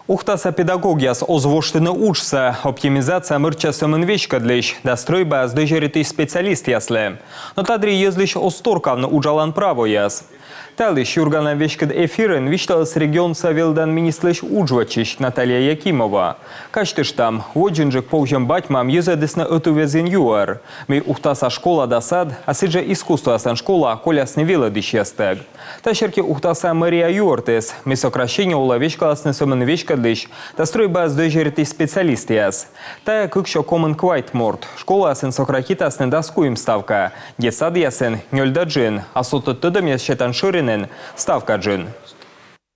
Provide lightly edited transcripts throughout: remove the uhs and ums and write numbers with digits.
Ухтаса педагогияс озвоштыны учса, оптимизация мырча сөмінвешка длиш, да стройба сдыжеритый специалист яслы. Но тадри езлиш осторкавны уджалан право яс. Талыш юргана вешкад эфирен вишталас регион савелдан министлыш уджвачищ Наталья Якимова. Качтыш там, воджинжик повжем батьмам езедесна отувезен юар. Мы ухтаса школа да сад, а сиджа искусство асан школа, коля сневела дищестег. Ташерки ухтаса Мария Юортес, мы сокращение уловешкаласны сөмінвешка длиш, да стройба сдыжеритый специалист яс. Тая кыкшо комын квайтморт, школа асан сокрахитасны даскуем ставка. Детсад ясен нёльда джин, а сотыттыдым ящетан ширинен ставка джин.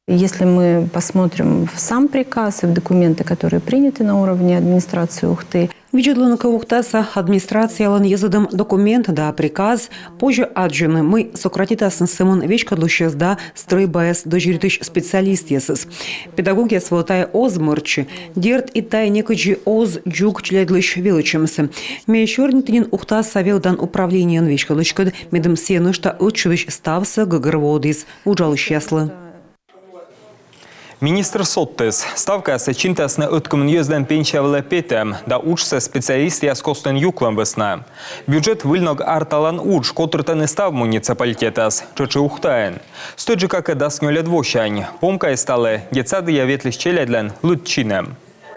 Если мы посмотрим в сам приказ и в документы, которые приняты на уровне администрации Ухты, Виджедланка Ухтаса администрация лан езадым документ да приказ позже аджины мы сократитасын сымын вечкадлущез да стройбаяс дожиритыш специалист есыз. Педагогия сволтай оз мырчы, дерт и тай некоджи оз джук члядлыш велычымсы. Мейшорнитынин Ухтас савелдан управлениен вечкадлышкад медым сенышта училыш ставса гагырводис уджалыш яслы. Министр Соттес, ставка сечинтасны өткімін езлен пенчавылы петем, да учса специалист яскостын юклан весна. Бюджет выльног арталан уч, котыртаны став муниципалитетас, чычы ухтаен. Стоджи как и дас нёля двощань, помка и сталы, детсады я ветлищ челядлен лытчинем.